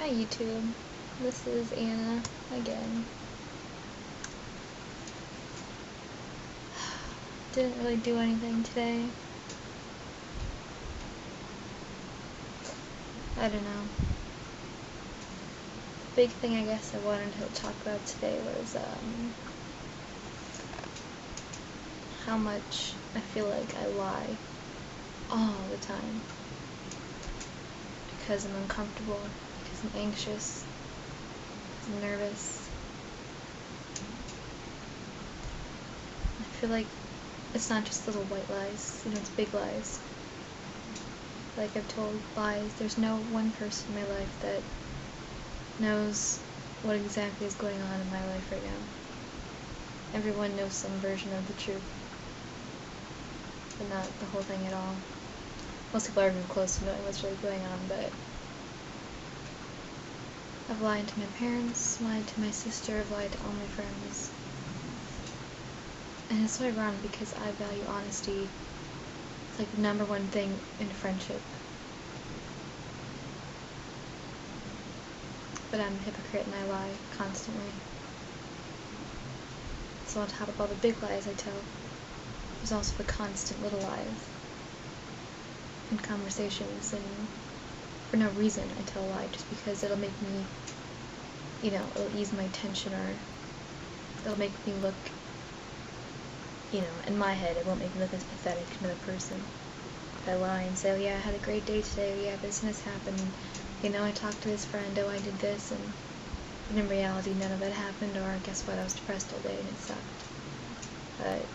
Hi YouTube, this is Anna again. Didn't really do anything today. I don't know. The big thing I guess I wanted to talk about today was how much I feel like I lie all the time. Because I'm uncomfortable, because I'm anxious, because I'm nervous. I feel like it's not just little white lies, it's big lies. Like I've told lies. There's no one person in my life that knows what exactly is going on in my life right now. Everyone knows some version of the truth, but not the whole thing at all. Most people are even close to knowing what's really going on, but I've lied to my parents, lied to my sister, I've lied to all my friends. And it's so ironic because I value honesty. It's like the #1 thing in friendship. But I'm a hypocrite and I lie constantly. So on top of all the big lies I tell, there's also the constant little lies. In conversations, and for no reason I tell a lie, just because it'll make me, it'll ease my tension, or it'll make me look, in my head, it won't make me look as pathetic to another person. If I lie and say, oh yeah, I had a great day today, oh yeah, this and this happened, I talked to this friend, oh I did this, and in reality none of that happened, or guess what, I was depressed all day and it sucked.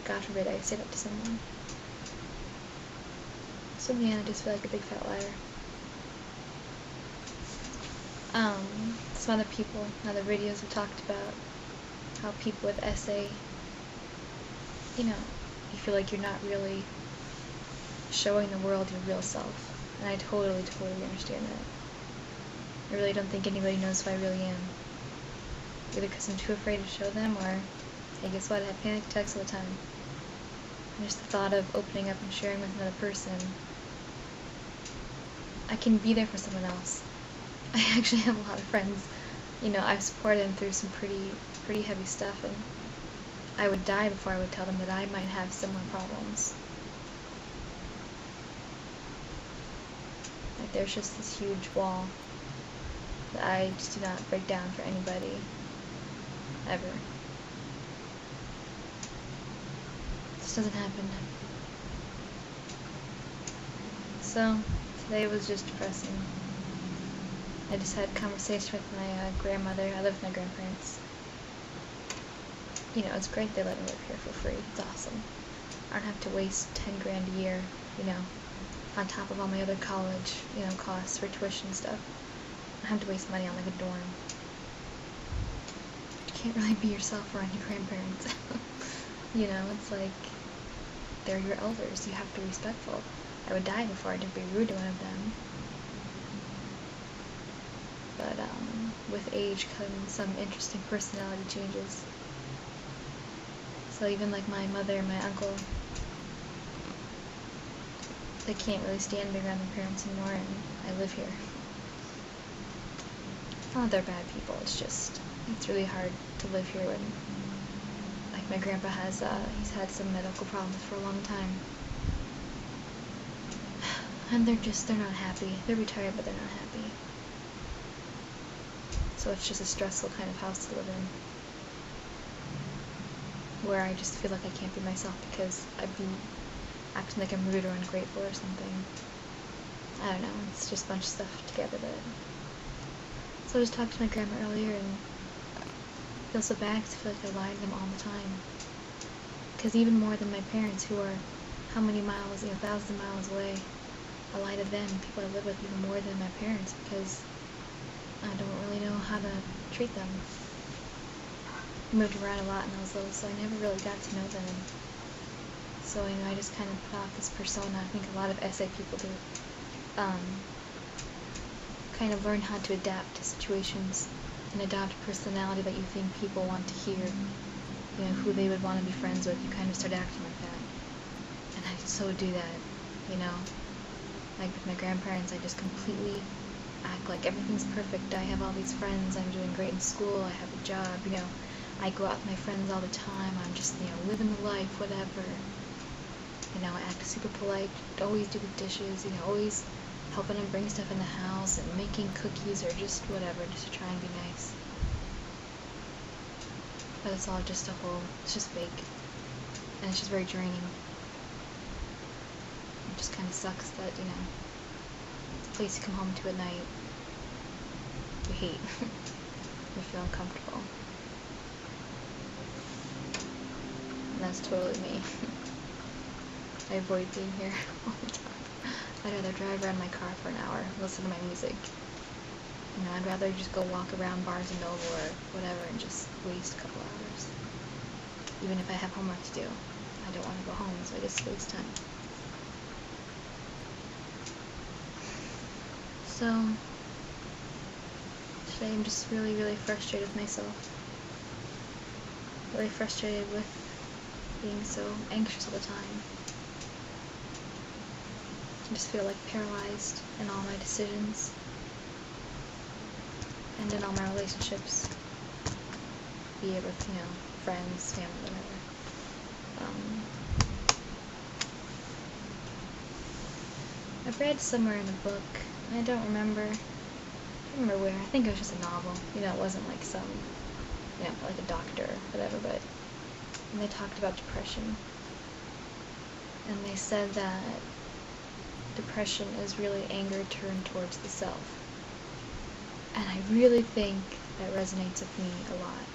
God forbid I say that to someone. So yeah, I just feel like a big fat liar. Some other people, in other videos have talked about how people with SA, you feel like you're not really showing the world your real self. And I totally understand that. I really don't think anybody knows who I really am. Either because I'm too afraid to show them, or, hey, guess what, I have panic attacks all the time. And just the thought of opening up and sharing with another person, I can be there for someone else. I actually have a lot of friends, I've supported them through some pretty heavy stuff, and I would die before I would tell them that I might have similar problems. Like, there's just this huge wall that I just do not break down for anybody, ever. It just doesn't happen. So, today was just depressing. I just had a conversation with my grandmother. I live with my grandparents. It's great they let me live here for free. It's awesome. I don't have to waste 10 grand a year, on top of all my other college, costs for tuition and stuff. I don't have to waste money on like a dorm. You can't really be yourself around your grandparents. It's like, they're your elders. You have to be respectful. I would die before I did be rude to one of them. But with age comes some interesting personality changes. So even like my mother and my uncle, they can't really stand being around their parents anymore, and I live here. It's not that they're bad people, it's really hard to live here when, like, my grandpa has, he's had some medical problems for a long time. And they're not happy. They're retired, but they're not happy. So it's just a stressful kind of house to live in, where I just feel like I can't be myself because I'd be acting like I'm rude or ungrateful or something. I don't know, it's just a bunch of stuff together. But so I just talked to my grandma earlier, and I feel so bad because I feel like I lie to them all the time. Because even more than my parents, who are how many miles, 1,000 miles away, I lie to them, people I live with, even more than my parents, because I don't really know how to treat them. I moved around a lot when I was little, so I never really got to know them. So, I just kind of put off this persona. I think a lot of SA people do. Kind of learn how to adapt to situations and adopt a personality that you think people want to hear. Who they would want to be friends with. You kind of start acting like that. And I so do that, Like with my grandparents, I just completely act like everything's perfect. I have all these friends, I'm doing great in school, I have a job, I go out with my friends all the time, I'm just, living the life, whatever. I act super polite, always do the dishes, always helping them bring stuff in the house and making cookies or just whatever, just to try and be nice. But it's all just it's just fake. And it's just very draining. It just kind of sucks that, it's a place you come home to at night you hate. You feel uncomfortable. And that's totally me. I avoid being here all the time. I'd rather drive around my car for an hour, listen to my music. I'd rather just go walk around Barnes & Noble or whatever and just waste a couple hours. Even if I have homework to do. I don't want to go home, so I just waste time. So, today I'm just really, really frustrated with myself. Really frustrated with being so anxious all the time. I just feel like paralyzed in all my decisions and in all my relationships, be it with, friends, family, whatever. I've read somewhere in a book, I don't remember where, I think it was just a novel, it wasn't like some, like a doctor or whatever, but and they talked about depression, and they said that depression is really anger turned towards the self. And I really think that resonates with me a lot.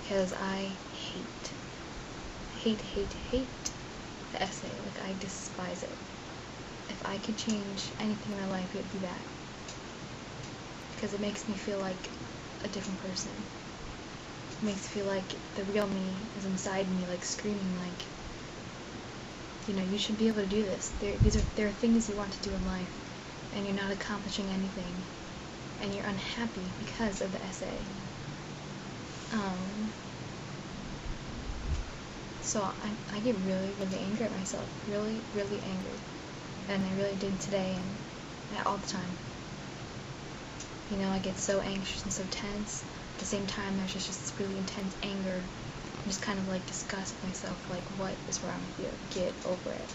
Because I hate the essay. Like, I despise it. If I could change anything in my life, it would be that. Because it makes me feel like a different person. It makes me feel like the real me is inside me, like screaming, like, you should be able to do this. There are things you want to do in life, and you're not accomplishing anything, and you're unhappy because of the essay. So I get really, really angry at myself. Really, really angry. And I really did today, and all the time. I get so anxious and so tense. At the same time, there's just this really intense anger. I'm just kind of like disgust myself, like, what is wrong with you? Get over it.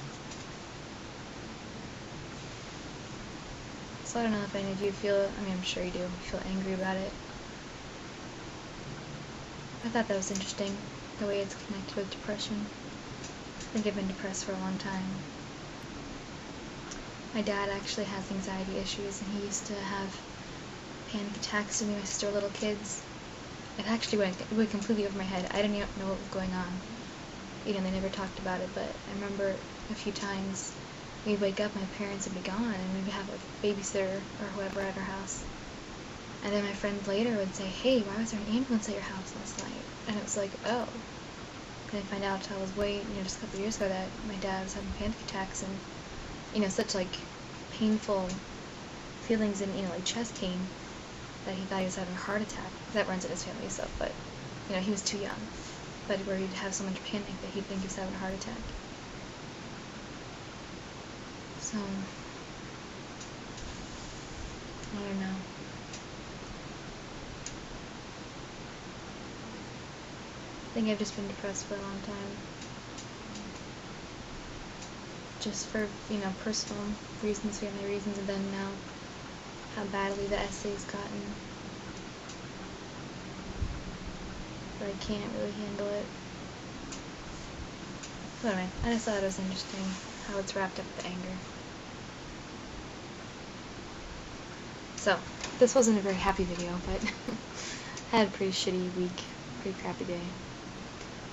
So I don't know if any of you feel, I'm sure you do, feel angry about it. I thought that was interesting, the way it's connected with depression. I think I've been depressed for a long time. My dad actually has anxiety issues, and he used to have panic attacks when my sister were little kids. It actually went completely over my head. I didn't even know what was going on. They never talked about it, but I remember a few times we'd wake up, my parents would be gone, and we'd have a babysitter or whoever at our house. And then my friends later would say, hey, why was there an ambulance at your house last night? And it was like, oh. And I find out I was just a couple years ago that my dad was having panic attacks and, such like painful feelings in, like chest pain, that he thought he was having a heart attack. That runs in his family stuff, but, he was too young. But where he'd have so much panic that he'd think he was having a heart attack. So, I don't know. I think I've just been depressed for a long time. Just for, personal reasons, family reasons, and then now how badly the essay's gotten. But I can't really handle it. But anyway, I just thought it was interesting how it's wrapped up with anger. So, this wasn't a very happy video, but I had a pretty shitty week, pretty crappy day.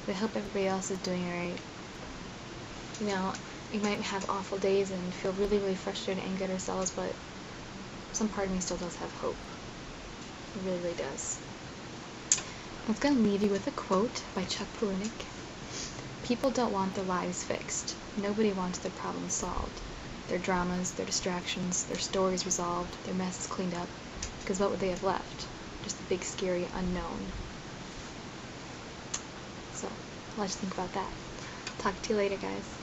But I hope everybody else is doing alright. We might have awful days and feel really, really frustrated and angry at ourselves, but some part of me still does have hope. It really, really does. I was going to leave you with a quote by Chuck Palahniuk. People don't want their lives fixed. Nobody wants their problems solved. Their dramas, their distractions, their stories resolved, their messes cleaned up. Because what would they have left? Just the big, scary unknown. So, I'll let you think about that. Talk to you later, guys.